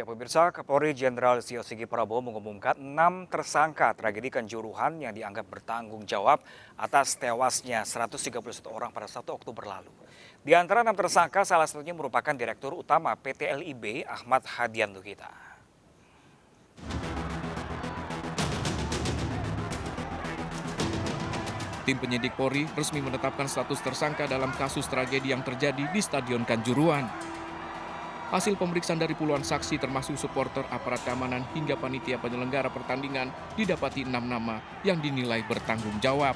Ya pemirsa, Kapolri Jenderal Tio Sigit Prabowo mengumumkan 6 tersangka tragedi Kanjuruhan yang dianggap bertanggung jawab atas tewasnya 131 orang pada 1 Oktober lalu. Di antara 6 tersangka, salah satunya merupakan Direktur Utama PT LIB Ahmad Hadian Lukita. Tim penyidik Polri resmi menetapkan status tersangka dalam kasus tragedi yang terjadi di Stadion Kanjuruhan. Hasil pemeriksaan dari puluhan saksi termasuk supporter, aparat keamanan, hingga panitia penyelenggara pertandingan didapati 6 nama yang dinilai bertanggung jawab.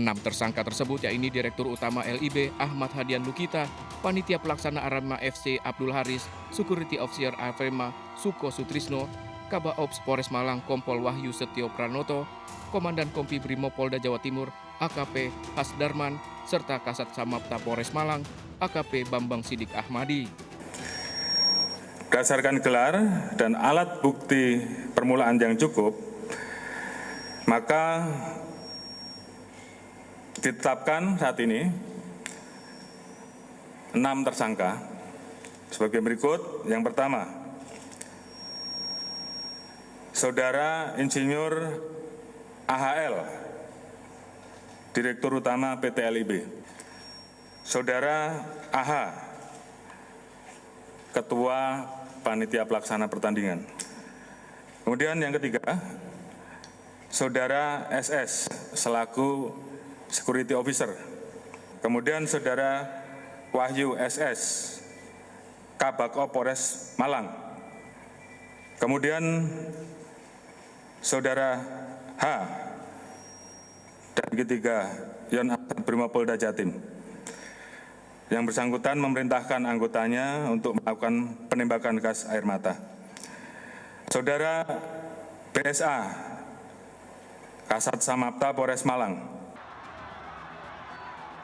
6 tersangka tersebut yaitu Direktur Utama LIB Ahmad Hadian Lukita, Panitia Pelaksana Arema FC Abdul Haris, Security Officer Arema Suko Sutrisno, Kabaops Polres Malang Kompol Wahyu Setio Pranoto, Komandan Kompi Brimob Polda Jawa Timur AKP Hasdarman, serta Kasat Samapta Polres Malang AKP Bambang Sidik Ahmadi. Berdasarkan gelar dan alat bukti permulaan yang cukup, maka ditetapkan saat ini 6 tersangka sebagai berikut. Yang pertama, Saudara Insinyur AHL, Direktur Utama PT LIB. Saudara AH, Ketua Panitia Pelaksana Pertandingan. Kemudian yang ketiga, Saudara SS selaku Security Officer. Kemudian Saudara Wahyu SS, Kabako Polres Malang. Kemudian Saudara H, dan ketiga Yon Brimob Polda Jatim. Yang bersangkutan memerintahkan anggotanya untuk melakukan penembakan gas air mata. Saudara BSA, Kasat Samapta Polres Malang.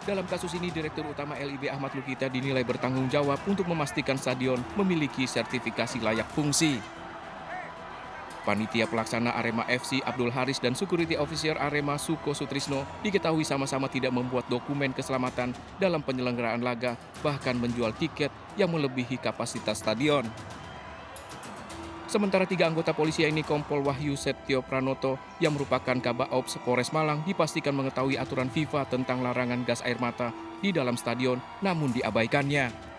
Dalam kasus ini, Direktur Utama LIB Ahmad Lukita dinilai bertanggung jawab untuk memastikan stadion memiliki sertifikasi layak fungsi. Panitia Pelaksana Arema FC Abdul Haris dan Security Officer Arema Suko Sutrisno diketahui sama-sama tidak membuat dokumen keselamatan dalam penyelenggaraan laga, bahkan menjual tiket yang melebihi kapasitas stadion. Sementara 3 anggota polisi ini Kompol Wahyu Setio Pranoto yang merupakan Kabaops Polres Malang dipastikan mengetahui aturan FIFA tentang larangan gas air mata di dalam stadion, namun diabaikannya.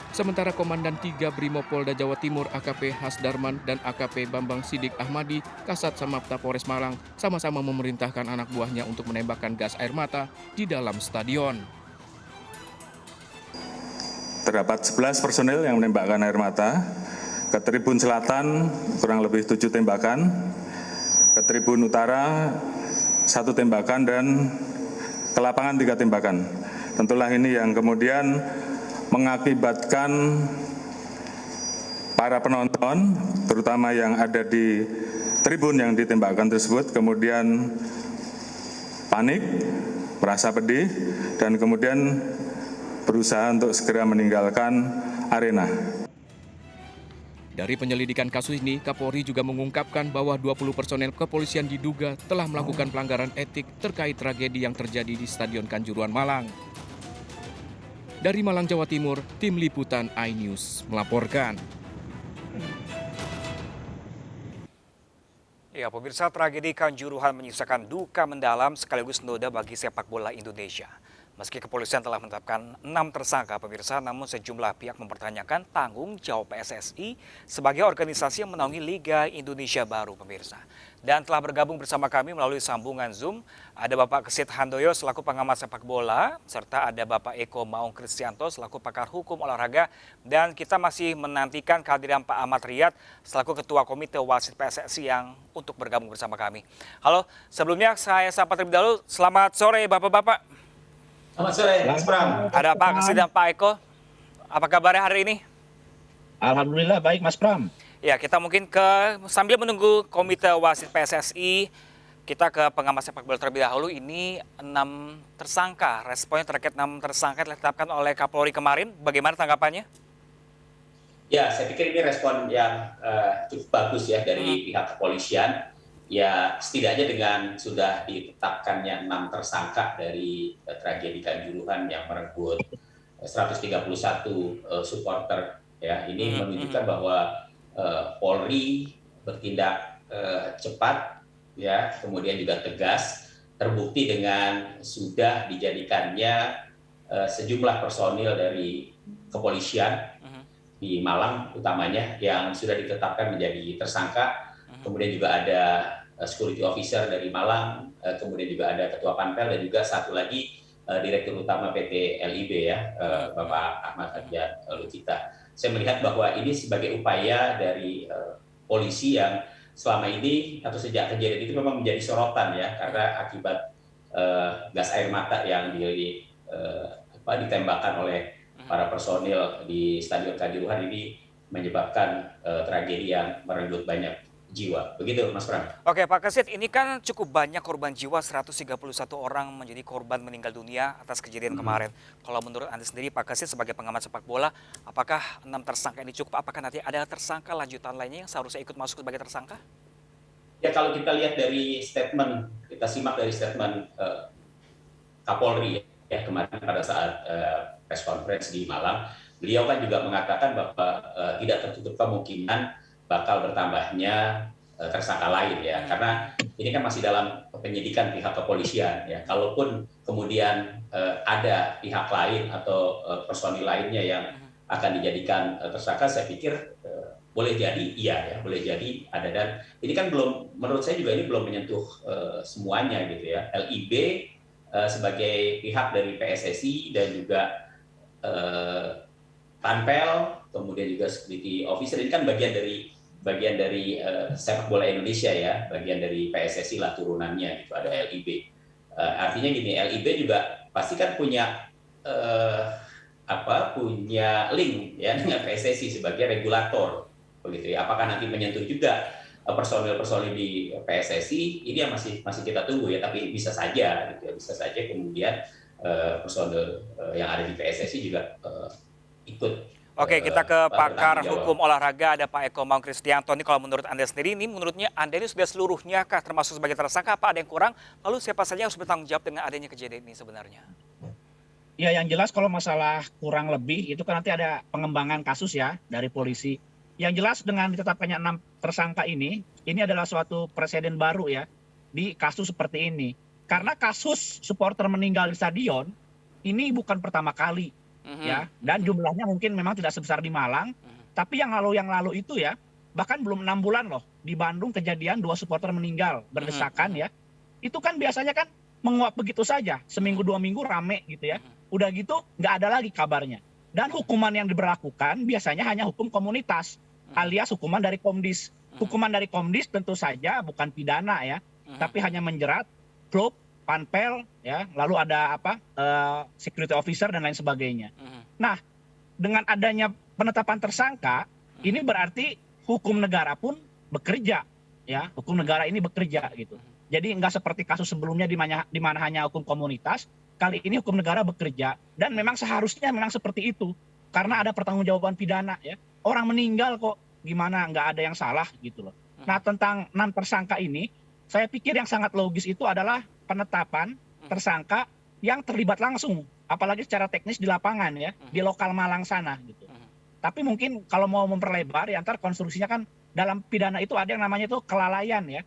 Sementara Komandan 3 Brimob Polda Jawa Timur AKP Hasdarman dan AKP Bambang Sidik Ahmadi, Kasat Samapta Polres Malang, sama-sama memerintahkan anak buahnya untuk menembakkan gas air mata di dalam stadion. Terdapat 11 personil yang menembakkan air mata. Ke Tribun Selatan kurang lebih 7 tembakan. Ke Tribun Utara 1 tembakan dan ke lapangan 3 tembakan. Tentulah ini yang kemudian mengakibatkan para penonton, terutama yang ada di tribun yang ditembakkan tersebut, kemudian panik, merasa pedih, dan kemudian berusaha untuk segera meninggalkan arena. Dari penyelidikan kasus ini, Kapolri juga mengungkapkan bahwa 20 personel kepolisian diduga telah melakukan pelanggaran etik terkait tragedi yang terjadi di Stadion Kanjuruhan Malang. Dari Malang, Jawa Timur, Tim Liputan iNews melaporkan. Ya pemirsa, tragedi Kanjuruhan menyisakan duka mendalam sekaligus noda bagi sepak bola Indonesia. Meski kepolisian telah menetapkan 6 tersangka pemirsa, namun sejumlah pihak mempertanyakan tanggung jawab PSSI sebagai organisasi yang menaungi Liga Indonesia Baru pemirsa. Dan telah bergabung bersama kami melalui sambungan Zoom, ada Bapak Kesit Handoyo selaku pengamat sepak bola, serta ada Bapak Eko Maung Kristianto selaku pakar hukum olahraga, dan kita masih menantikan kehadiran Pak Ahmad Riyad selaku Ketua Komite Wasit PSSI yang untuk bergabung bersama kami. Halo, sebelumnya saya sapa terlebih dahulu, selamat sore Bapak-Bapak. Selamat sore, Mas Pram. Ada Pak Kesit dan Pak Eko. Apa kabarnya hari ini? Alhamdulillah baik, Mas Pram. Ya, kita mungkin sambil menunggu Komite Wasit PSSI, kita ke pengamat sepak bola terlebih dahulu. Ini 6 tersangka, responnya terkait 6 tersangka yang ditetapkan oleh Kapolri kemarin. Bagaimana tanggapannya? Ya, saya pikir ini respon yang cukup bagus ya dari pihak kepolisian. Ya, setidaknya dengan sudah ditetapkannya 6 tersangka dari tragedi Kanjuruhan yang merenggut 131 supporter Ya, ini menunjukkan bahwa Polri bertindak cepat, ya, kemudian juga tegas, terbukti dengan sudah dijadikannya sejumlah personil dari kepolisian di Malang utamanya yang sudah ditetapkan menjadi tersangka. Kemudian juga ada security officer dari Malang, kemudian juga ada ketua Panpel dan juga satu lagi Direktur Utama PT LIB ya, Bapak Ahmad Hadiat Lutita. Saya melihat bahwa ini sebagai upaya dari polisi yang selama ini atau sejak kejadian itu memang menjadi sorotan ya, karena akibat gas air mata yang ditembakkan oleh para personil di Stadion Kanjuruhan ini menyebabkan tragedi yang merenggut banyak jiwa. Begitu Mas Pram. Oke Pak Kesit, ini kan cukup banyak korban jiwa, 131 orang menjadi korban meninggal dunia atas kejadian kemarin. Kalau menurut Anda sendiri Pak Kesit sebagai pengamat sepak bola, apakah 6 tersangka ini cukup? Apakah nanti ada tersangka lanjutan lainnya yang seharusnya ikut masuk sebagai tersangka? Ya kalau kita lihat dari statement, kita simak dari statement Kapolri ya kemarin pada saat press conference di Malang, beliau kan juga mengatakan bahwa tidak tertutup kemungkinan bakal bertambahnya tersangka lain ya, karena ini kan masih dalam penyidikan pihak kepolisian ya. Kalaupun kemudian ada pihak lain atau personil lainnya yang akan dijadikan tersangka, saya pikir boleh jadi iya ya, boleh jadi ada. Dan ini kan belum, menurut saya juga ini belum menyentuh semuanya gitu ya. LIB sebagai pihak dari PSSI dan juga Panpel, kemudian juga security officer, ini kan bagian dari sepak bola Indonesia ya, bagian dari PSSI lah turunannya gitu, ada LIB. Artinya gini, LIB juga pasti kan punya punya link ya dengan PSSI sebagai regulator begitu ya. Apakah nanti menyentuh juga personil-personil di PSSI, ini yang masih kita tunggu ya, tapi bisa saja gitu ya, bisa saja kemudian personil yang ada di PSSI juga ikut. Oke, kita ke pakar hukum olahraga, ada Pak Eko Maung Kristianto. Ini kalau menurut Anda sendiri, ini menurutnya Anda ini sudah seluruhnya kah termasuk sebagai tersangka, apa ada yang kurang? Lalu siapa saja yang harus bertanggung jawab dengan adanya kejadian ini sebenarnya? Ya, yang jelas kalau masalah kurang lebih itu kan nanti ada pengembangan kasus ya dari polisi. Yang jelas dengan ditetapkannya 6 tersangka ini adalah suatu presiden baru ya di kasus seperti ini. Karena kasus supporter meninggal di stadion ini bukan pertama kali ya, dan jumlahnya mungkin memang tidak sebesar di Malang, tapi yang lalu itu ya, bahkan belum 6 bulan loh di Bandung kejadian 2 supporter meninggal berdesakan ya. Itu kan biasanya kan menguap begitu saja, seminggu 2 minggu rame gitu ya. Udah gitu nggak ada lagi kabarnya. Dan hukuman yang diberlakukan biasanya hanya hukum komunitas alias hukuman dari Komdis. Hukuman dari Komdis tentu saja bukan pidana ya, tapi hanya menjerat klub, Panpel ya, lalu ada security officer dan lain sebagainya. Nah, dengan adanya penetapan tersangka, ini berarti hukum negara pun bekerja ya, hukum negara ini bekerja gitu. Jadi nggak seperti kasus sebelumnya di mana hanya hukum komunitas, kali ini hukum negara bekerja, dan memang seharusnya memang seperti itu karena ada pertanggungjawaban pidana ya. Orang meninggal kok gimana nggak ada yang salah gitu loh. Nah, tentang 6 tersangka ini, saya pikir yang sangat logis itu adalah penetapan tersangka yang terlibat langsung, apalagi secara teknis di lapangan ya, di lokal Malang sana gitu. Tapi mungkin kalau mau memperlebar ya, ntar konstruksinya kan dalam pidana itu ada yang namanya itu kelalaian ya.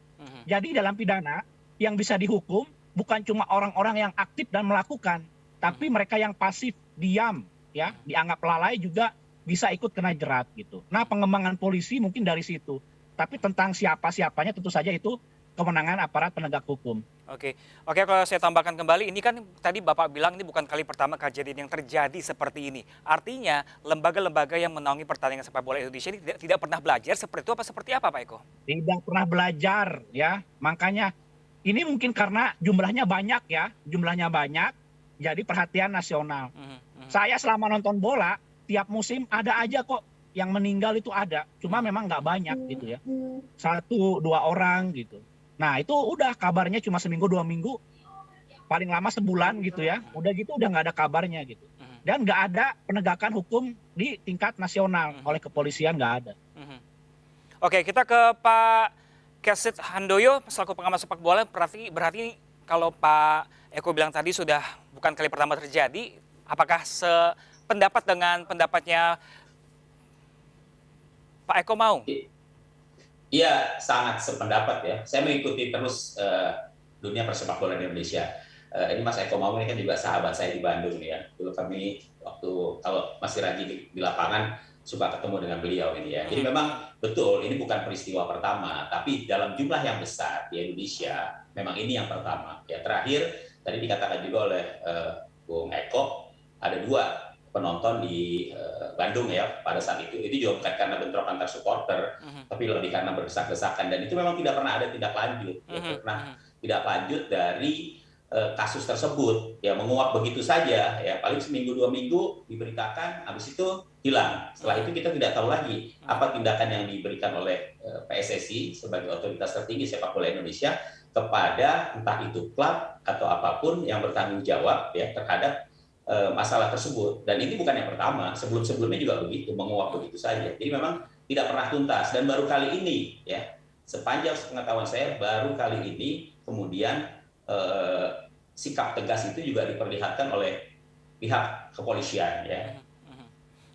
Jadi dalam pidana yang bisa dihukum bukan cuma orang-orang yang aktif dan melakukan, tapi mereka yang pasif, diam ya, dianggap lalai juga bisa ikut kena jerat gitu. Nah, pengembangan polisi mungkin dari situ. Tapi tentang siapa-siapanya tentu saja itu kewenangan aparat penegak hukum. Oke, kalau saya tambahkan kembali, ini kan tadi Bapak bilang ini bukan kali pertama kejadian yang terjadi seperti ini. Artinya lembaga-lembaga yang menaungi pertandingan sepak bola Indonesia ini tidak pernah belajar seperti itu, seperti apa Pak Eko? Tidak pernah belajar ya, makanya ini mungkin karena jumlahnya banyak ya, jadi perhatian nasional. Saya selama nonton bola, tiap musim ada aja kok yang meninggal itu ada, cuma memang nggak banyak gitu ya, 1-2 orang gitu. Nah itu udah kabarnya cuma seminggu 2 minggu, paling lama sebulan gitu ya, udah gitu udah nggak ada kabarnya gitu. Dan nggak ada penegakan hukum di tingkat nasional oleh kepolisian, nggak ada. Oke, kita ke Pak Kesit Handoyo, selaku pengamat sepak bola. Berarti kalau Pak Eko bilang tadi sudah bukan kali pertama terjadi, apakah sependapat dengan pendapatnya Pak Eko Maung. Iya, sangat sependapat ya. Saya mengikuti terus dunia persepak bola di Indonesia. Ini Mas Eko Maung ini kan juga sahabat saya di Bandung nih ya. Dulu kami waktu kalau masih rajin di lapangan suka ketemu dengan beliau ini ya. Jadi memang betul ini bukan peristiwa pertama, tapi dalam jumlah yang besar di Indonesia memang ini yang pertama. Ya terakhir tadi dikatakan juga oleh Bung Eko ada 2 penonton di Bandung ya pada saat itu juga bukan karena bentrok antar supporter, tapi lebih karena berdesak-desakan, dan itu memang tidak pernah ada tindak lanjut, tidak lanjut dari kasus tersebut, ya menguap begitu saja, ya paling seminggu 2 minggu diberitakan, habis itu hilang. Setelah itu kita tidak tahu lagi apa tindakan yang diberikan oleh PSSI sebagai otoritas tertinggi sepak bola Indonesia kepada entah itu klub atau apapun yang bertanggung jawab ya terhadap masalah tersebut. Dan ini bukan yang pertama, sebelum-sebelumnya juga begitu, menguap begitu saja. Jadi memang tidak pernah tuntas, dan baru kali ini ya, sepanjang pengetahuan saya baru kali ini kemudian sikap tegas itu juga diperlihatkan oleh pihak kepolisian ya.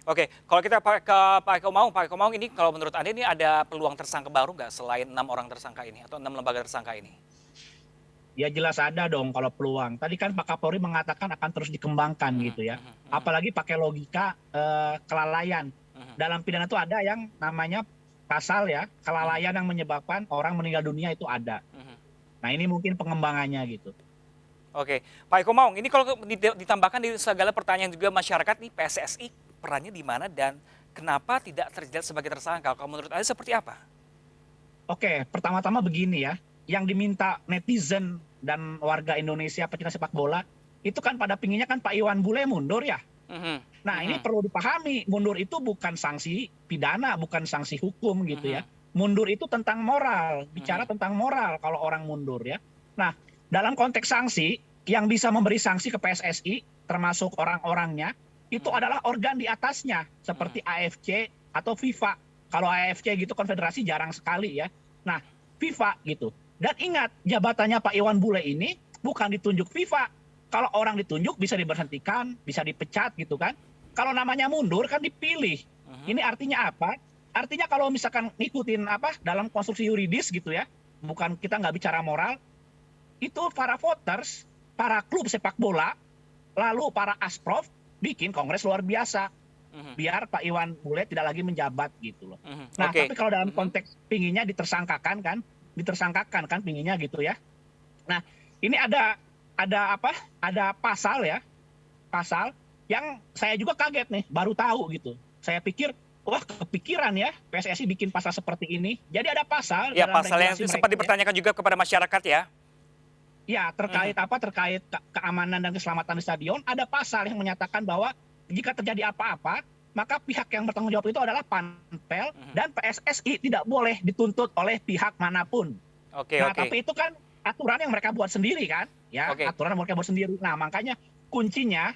Oke, kalau kita ke Pak Eko Maung ini kalau menurut Anda ini ada peluang tersangka baru nggak selain 6 orang tersangka ini atau 6 lembaga tersangka ini? Ya jelas ada dong kalau peluang. Tadi kan Pak Kapolri mengatakan akan terus dikembangkan gitu ya. Apalagi pakai logika kelalaian. Dalam pidana itu ada yang namanya pasal ya, kelalaian yang menyebabkan orang meninggal dunia itu ada. Nah ini mungkin pengembangannya gitu. Oke, Pak Eko Maung, ini kalau ditambahkan di segala pertanyaan juga masyarakat nih, PSSI perannya di mana dan kenapa tidak terjerat sebagai tersangka? Kalau menurut Anda seperti apa? Oke, pertama-tama begini ya, yang diminta netizen dan warga Indonesia pecinta sepak bola itu kan pada pinginnya kan Pak Iwan Bule mundur ya. Nah ini perlu dipahami, mundur itu bukan sanksi pidana, bukan sanksi hukum gitu ya. Mundur itu tentang moral, bicara tentang moral kalau orang mundur ya. Nah dalam konteks sanksi, yang bisa memberi sanksi ke PSSI termasuk orang-orangnya itu adalah organ di atasnya seperti AFC atau FIFA. Kalau AFC gitu konfederasi jarang sekali ya. Nah FIFA gitu. Dan ingat, jabatannya Pak Iwan Bule ini bukan ditunjuk FIFA. Kalau orang ditunjuk bisa diberhentikan, bisa dipecat gitu kan. Kalau namanya mundur kan dipilih. Ini artinya apa? Artinya kalau misalkan ngikutin apa dalam konstruksi yuridis gitu ya, bukan kita nggak bicara moral, itu para voters, para klub sepak bola, lalu para asprof bikin kongres luar biasa. Biar Pak Iwan Bule tidak lagi menjabat gitu loh. Nah, tapi kalau dalam konteks pinginnya ditersangkakan kan pinginnya gitu ya. Nah, ini ada apa? Ada pasal ya. Pasal yang saya juga kaget nih, baru tahu gitu. Saya pikir wah kepikiran ya PSSI bikin pasal seperti ini. Jadi ada pasal ya, dalam pasal yang sempat dipertanyakan juga kepada masyarakat ya. Ya, terkait apa? Terkait keamanan dan keselamatan di stadion, ada pasal yang menyatakan bahwa jika terjadi apa-apa, maka pihak yang bertanggung jawab itu adalah Panpel dan PSSI tidak boleh dituntut oleh pihak manapun. Tapi itu kan aturan yang mereka buat sendiri kan, ya, aturan yang mereka buat sendiri. Nah, makanya kuncinya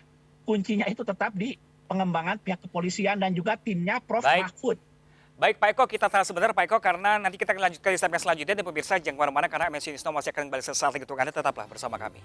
itu tetap di pengembangan pihak kepolisian dan juga timnya Prof. Mahfud. Baik Pak Eko, kita tahan sebentar Pak Eko karena nanti kita akan lanjutkan di segmen selanjutnya dan pemirsa jangan kemana-mana karena MNC News masih akan kembali sesaat lagi untuk Anda, tetaplah bersama kami.